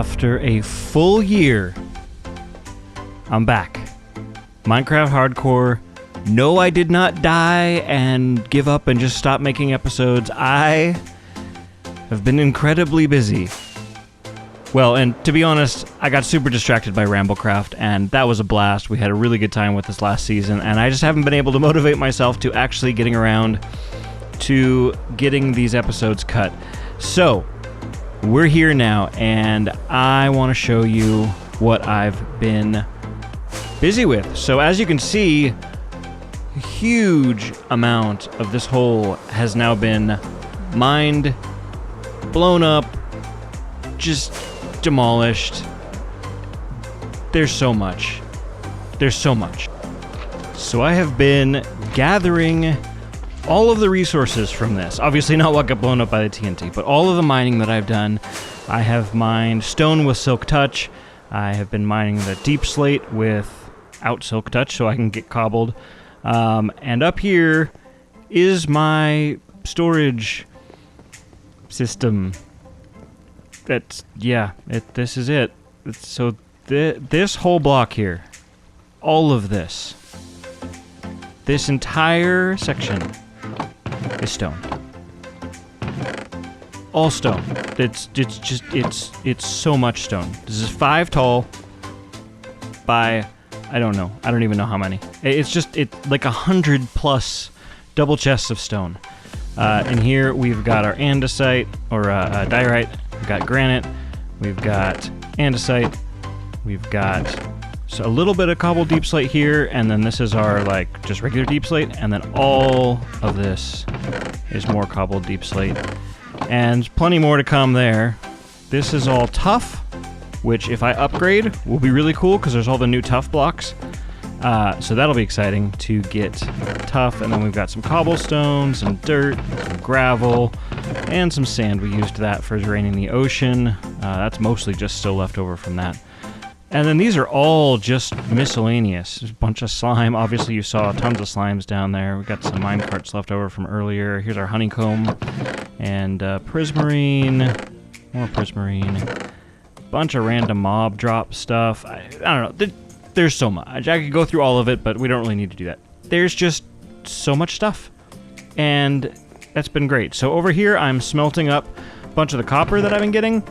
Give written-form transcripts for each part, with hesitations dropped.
After a full year, I'm back. Minecraft Hardcore. No, I did not die and give up and just stop making episodes. I have been incredibly busy. Well, and to be honest, I got super distracted by Ramblecraft, and that was a blast. We had a really good time with this last season, and I just haven't been able to motivate myself to actually getting around to getting these episodes cut. So, we're here now, and I want to show you what I've been busy with. So as you can see, a huge amount of this hole has now been mined, blown up, just demolished. There's so much. There's so much. So I have been gathering all of the resources from this. Obviously not what got blown up by the TNT, but all of the mining that I've done. I have mined stone with silk touch. I have been mining the deep slate without silk touch so I can get cobbled. And up here is my storage system. This is it. So this whole block here, all of this entire section is stone. All stone. It's so much stone. This is 5 tall by, I don't know. I don't even know how many. It's like 100 plus double chests of stone. In here we've got our andesite or diorite. We've got granite. We've got andesite. We've got a little bit of cobbled deep slate here, and then this is our just regular deep slate, and then all of this is more cobbled deep slate, and plenty more to come there. This is all tough, which if I upgrade will be really cool because there's all the new tough blocks. So that'll be exciting to get tough, and then we've got some cobblestone, some dirt, some gravel, and some sand. We used that for draining the ocean. That's mostly just still left over from that. And then these are all just miscellaneous. There's a bunch of slime. Obviously you saw tons of slimes down there. We got some mine carts left over from earlier. Here's our honeycomb and prismarine. More prismarine. Bunch of random mob drop stuff. I don't know. There's so much. I could go through all of it, but we don't really need to do that. There's just so much stuff. And that's been great. So over here I'm smelting up a bunch of the copper that I've been getting.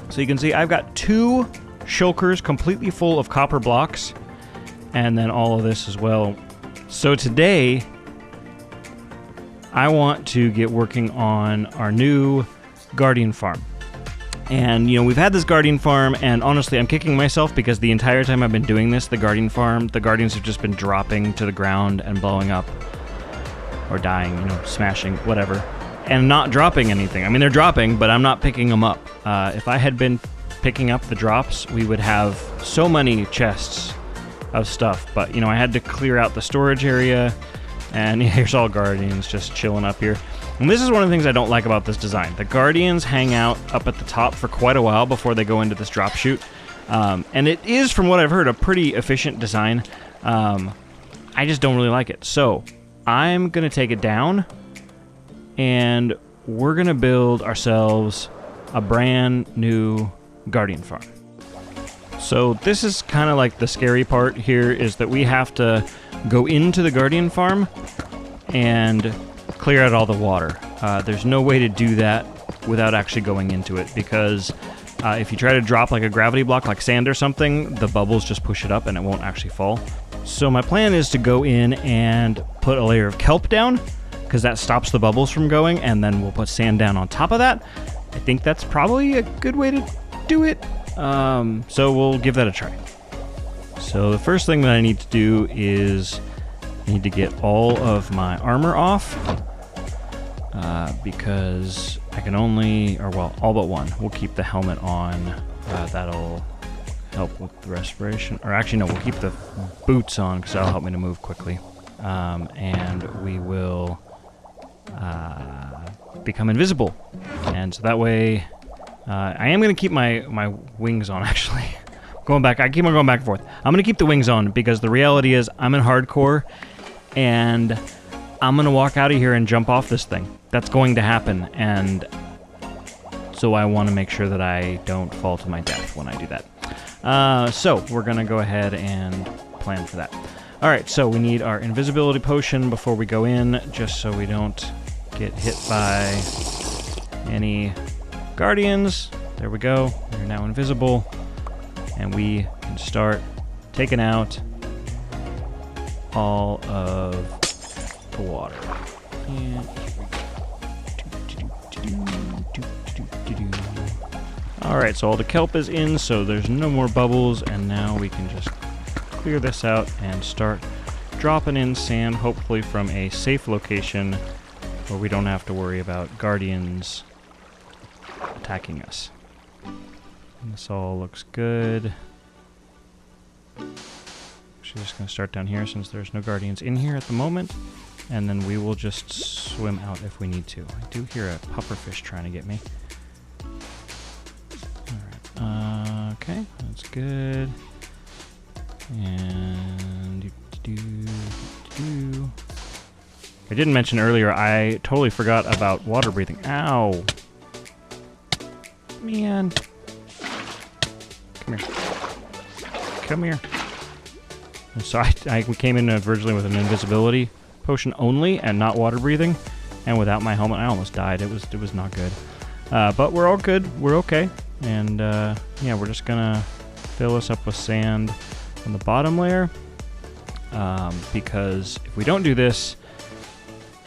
So you can see I've got 2 shulkers completely full of copper blocks, and then all of this as well. So today I want to get working on our new guardian farm. And we've had this guardian farm, and honestly I'm kicking myself because the entire time I've been doing this, the guardians have just been dropping to the ground and blowing up or dying, smashing, whatever, and not dropping anything. I mean, they're dropping, but I'm not picking them up. If I had been picking up the drops, we would have so many chests of stuff, but I had to clear out the storage area, and here's all guardians just chilling up here. And this is one of the things I don't like about this design. The guardians hang out up at the top for quite a while before they go into this drop chute, and it is, from what I've heard, a pretty efficient design. I just don't really like it, so I'm gonna take it down, and we're gonna build ourselves a brand new guardian farm. So this is kind of like the scary part here, is that we have to go into the guardian farm and clear out all the water. There's no way to do that without actually going into it, because if you try to drop like a gravity block like sand or something, the bubbles just push it up and it won't actually fall. So my plan is to go in and put a layer of kelp down, because that stops the bubbles from going, and then we'll put sand down on top of that. I think that's probably a good way to do it. So we'll give that a try. So the first thing that I need to do is I need to get all of my armor off, because I can only, all but one. We'll keep the helmet on. That'll help with the respiration. Or actually, no, we'll keep the boots on because that'll help me to move quickly. And we will become invisible. And so that way, I am going to keep my wings on, actually. I keep on going back and forth. I'm going to keep the wings on because the reality is I'm in hardcore, and I'm going to walk out of here and jump off this thing. That's going to happen, and So I want to make sure that I don't fall to my death when I do that. So we're going to go ahead and plan for that. All right, so we need our invisibility potion before we go in, just so we don't get hit by any guardians. There we go. We're now invisible, and we can start taking out all of the water. And all right, so all the kelp is in, so there's no more bubbles, and now we can just clear this out and start dropping in sand, hopefully from a safe location where we don't have to worry about guardians attacking us. And this all looks good. Actually, just going to start down here since there's no guardians in here at the moment, and then we will just swim out if we need to. I do hear a pufferfish trying to get me. Alright, okay, that's good. And I didn't mention earlier, I totally forgot about water breathing. Ow! Man. Come here. Come here. So I came in originally with an invisibility potion only and not water breathing, and without my helmet I almost died. It was not good. But we're all good. We're okay. And yeah, we're just gonna fill this up with sand on the bottom layer, because if we don't do this,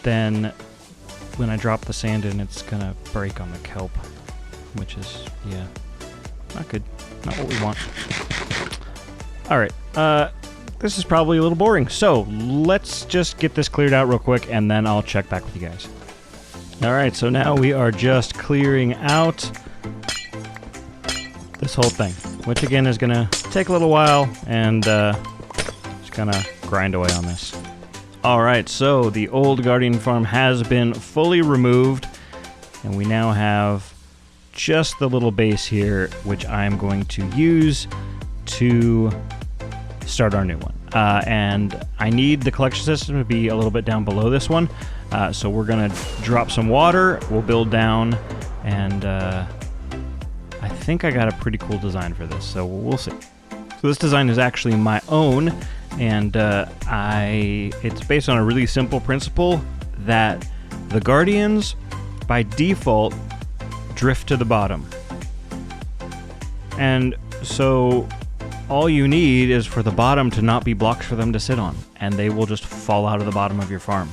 then when I drop the sand in, it's gonna break on the kelp, which is, yeah, not good. Not what we want. Alright, this is probably a little boring, so let's just get this cleared out real quick, and then I'll check back with you guys. Alright, so now we are just clearing out this whole thing, which again is gonna take a little while, and just gonna grind away on this. Alright, so the old Guardian farm has been fully removed, and we now have just the little base here, which I'm going to use to start our new one. And I need the collection system to be a little bit down below this one, so we're gonna drop some water, we'll build down, and I think I got a pretty cool design for this, so we'll see. So this design is actually my own, and it's based on a really simple principle that the Guardians, by default, drift to the bottom. And so all you need is for the bottom to not be blocks for them to sit on, and they will just fall out of the bottom of your farm.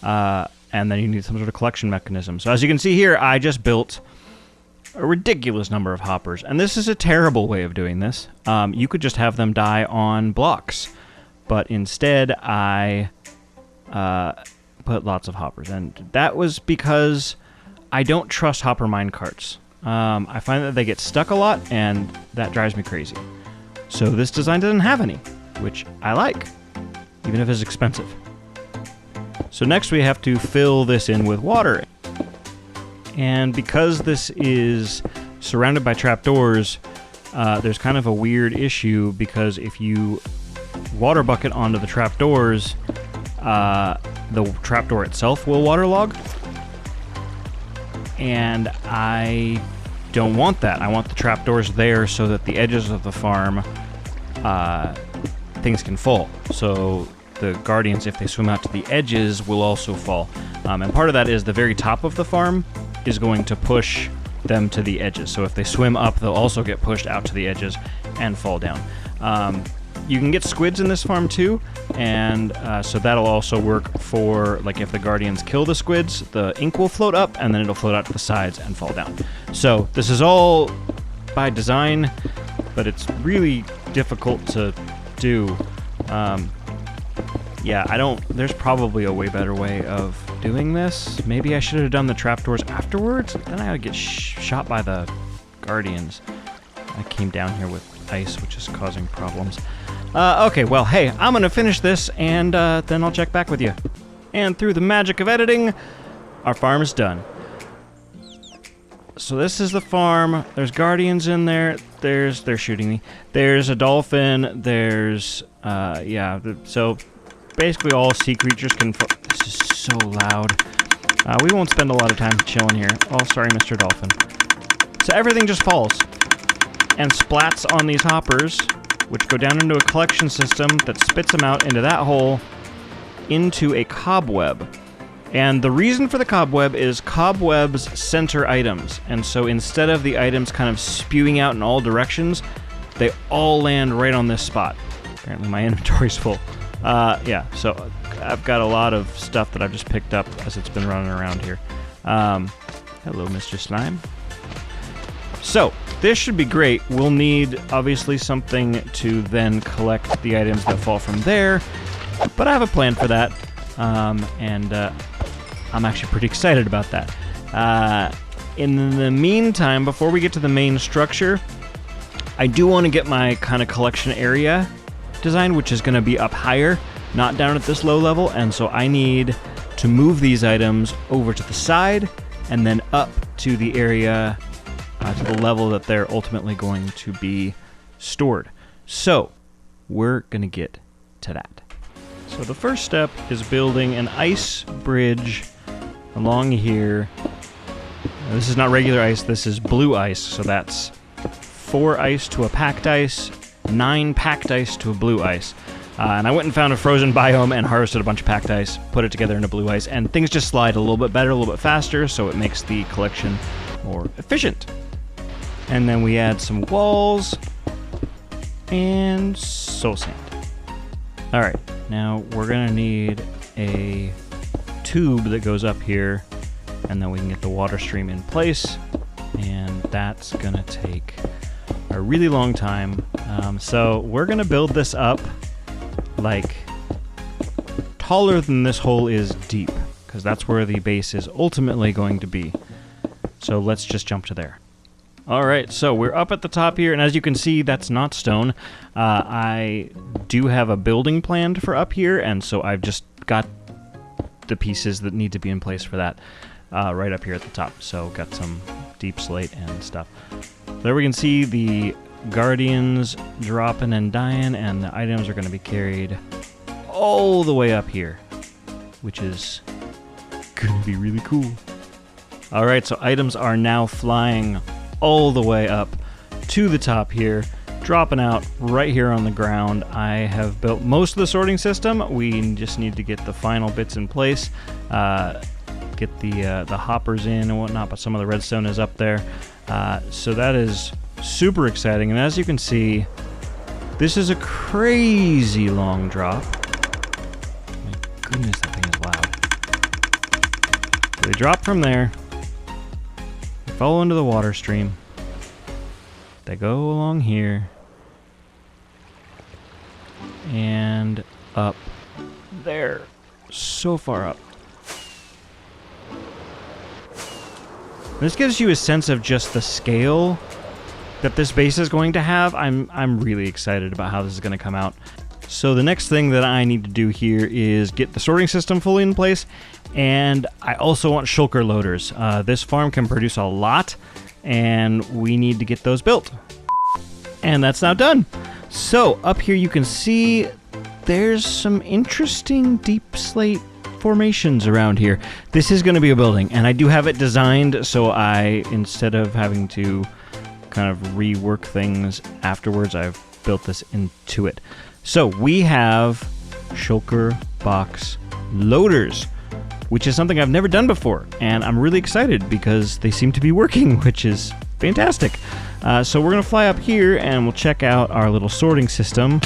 And then you need some sort of collection mechanism. So as you can see here, I just built a ridiculous number of hoppers, and this is a terrible way of doing this. You could just have them die on blocks, but instead I put lots of hoppers, and that was because I don't trust hopper minecarts. I find that they get stuck a lot, and that drives me crazy. So this design doesn't have any, which I like, even if it's expensive. So next we have to fill this in with water. And because this is surrounded by trapdoors, there's kind of a weird issue, because if you water bucket onto the trapdoors, the trapdoor itself will waterlog. And I don't want that. I want the trapdoors there so that the edges of the farm, things can fall. So the Guardians, if they swim out to the edges, will also fall. And part of that is the very top of the farm is going to push them to the edges. So if they swim up, they'll also get pushed out to the edges and fall down. You can get squids in this farm too, and so that'll also work for, like, if the Guardians kill the squids, the ink will float up, and then it'll float out to the sides and fall down. So this is all by design, but it's really difficult to do. Yeah, there's probably a way better way of doing this. Maybe I should have done the trapdoors afterwards, then I would get shot by the Guardians. I came down here with ice, which is causing problems. Okay, well, hey, I'm gonna finish this, and then I'll check back with you. And through the magic of editing, our farm is done. So this is the farm. There's Guardians in there. They're shooting me. There's a dolphin. There's, yeah, so basically all sea creatures can... This is so loud. We won't spend a lot of time chilling here. Oh, sorry, Mr. Dolphin. So everything just falls and splats on these hoppers, which go down into a collection system that spits them out into that hole into a cobweb. And the reason for the cobweb is cobwebs center items. And so instead of the items kind of spewing out in all directions, they all land right on this spot. Apparently my inventory's full. Yeah, so I've got a lot of stuff that I've just picked up as it's been running around here. Hello, Mr. Slime. So, this should be great. We'll need, obviously, something to then collect the items that fall from there. But I have a plan for that. And I'm actually pretty excited about that. In the meantime, before we get to the main structure, I do want to get my kind of collection area designed, which is going to be up higher, not down at this low level. And so I need to move these items over to the side and then up to the area, to the level that they're ultimately going to be stored. So we're going to get to that. So the first step is building an ice bridge along here. Now, this is not regular ice, this is blue ice, so that's 4 ice to a packed ice, 9 packed ice to a blue ice. And I went and found a frozen biome and harvested a bunch of packed ice, put it together into blue ice, and things just slide a little bit better, a little bit faster, so it makes the collection more efficient. And then we add some walls and soul sand. Alright, now we're gonna need a tube that goes up here, and then we can get the water stream in place, and that's gonna take a really long time. So we're gonna build this up like taller than this hole is deep, because that's where the base is ultimately going to be. So let's just jump to there. Alright, so we're up at the top here, and as you can see, that's not stone. I do have a building planned for up here, and so I've just got the pieces that need to be in place for that right up here at the top. So got some deep slate and stuff. There we can see the guardians dropping and dying, and the items are going to be carried all the way up here, which is going to be really cool. Alright, so items are now flying all the way up to the top here, dropping out right here on the ground. I have built most of the sorting system. We just need to get the final bits in place, get the hoppers in and whatnot, but some of the redstone is up there. So that is super exciting, and as you can see, this is a crazy long drop. My goodness, that thing is loud. So they drop from there, they follow into the water stream, they go along here, and up there, so far up. This gives you a sense of just the scale that this base is going to have. I'm really excited about how this is going to come out. So the next thing that I need to do here is get the sorting system fully in place, and I also want shulker loaders. This farm can produce a lot, and we need to get those built. And that's now done. So up here you can see there's some interesting deep slate formations around here. This is going to be a building, and I do have it designed so instead of having to kind of rework things afterwards, I've built this into it. So we have shulker box loaders, which is something I've never done before, and I'm really excited because they seem to be working, which is fantastic. So we're going to fly up here and we'll check out our little sorting system.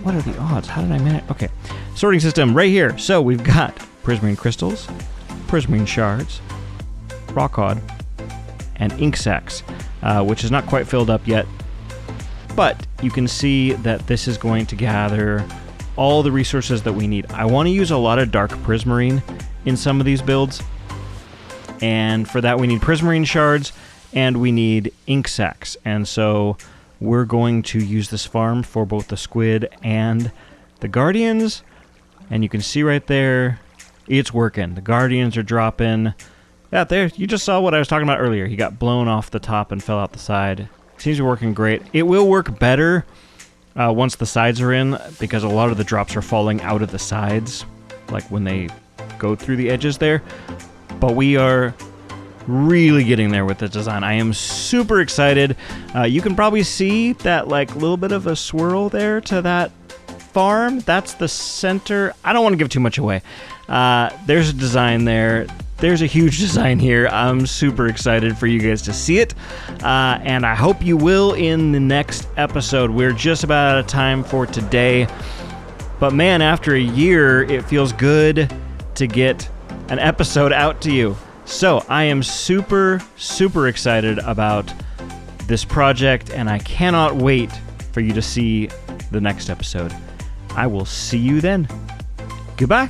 What are the odds? How did I manage? Okay, sorting system right here. So we've got prismarine crystals, prismarine shards, rock hod, and ink sacs, which is not quite filled up yet, but you can see that this is going to gather all the resources that we need. I want to use a lot of dark prismarine in some of these builds, and for that we need prismarine shards and we need ink sacs, and so we're going to use this farm for both the squid and the guardians, and you can see right there it's working. The guardians are dropping. Yeah, there, you just saw what I was talking about earlier. He got blown off the top and fell out the side. Seems to be working great. It will work better once the sides are in, because a lot of the drops are falling out of the sides, like when they go through the edges there. But we are really getting there with this design. I am super excited. You can probably see that like little bit of a swirl there to that farm. That's the center. I don't want to give too much away. There's a design there. There's a huge design here. I'm super excited for you guys to see it, and I hope you will in the next episode. We're just about out of time for today, but man, after a year, it feels good to get an episode out to you. So I am super, super excited about this project, and I cannot wait for you to see the next episode. I will see you then. Goodbye.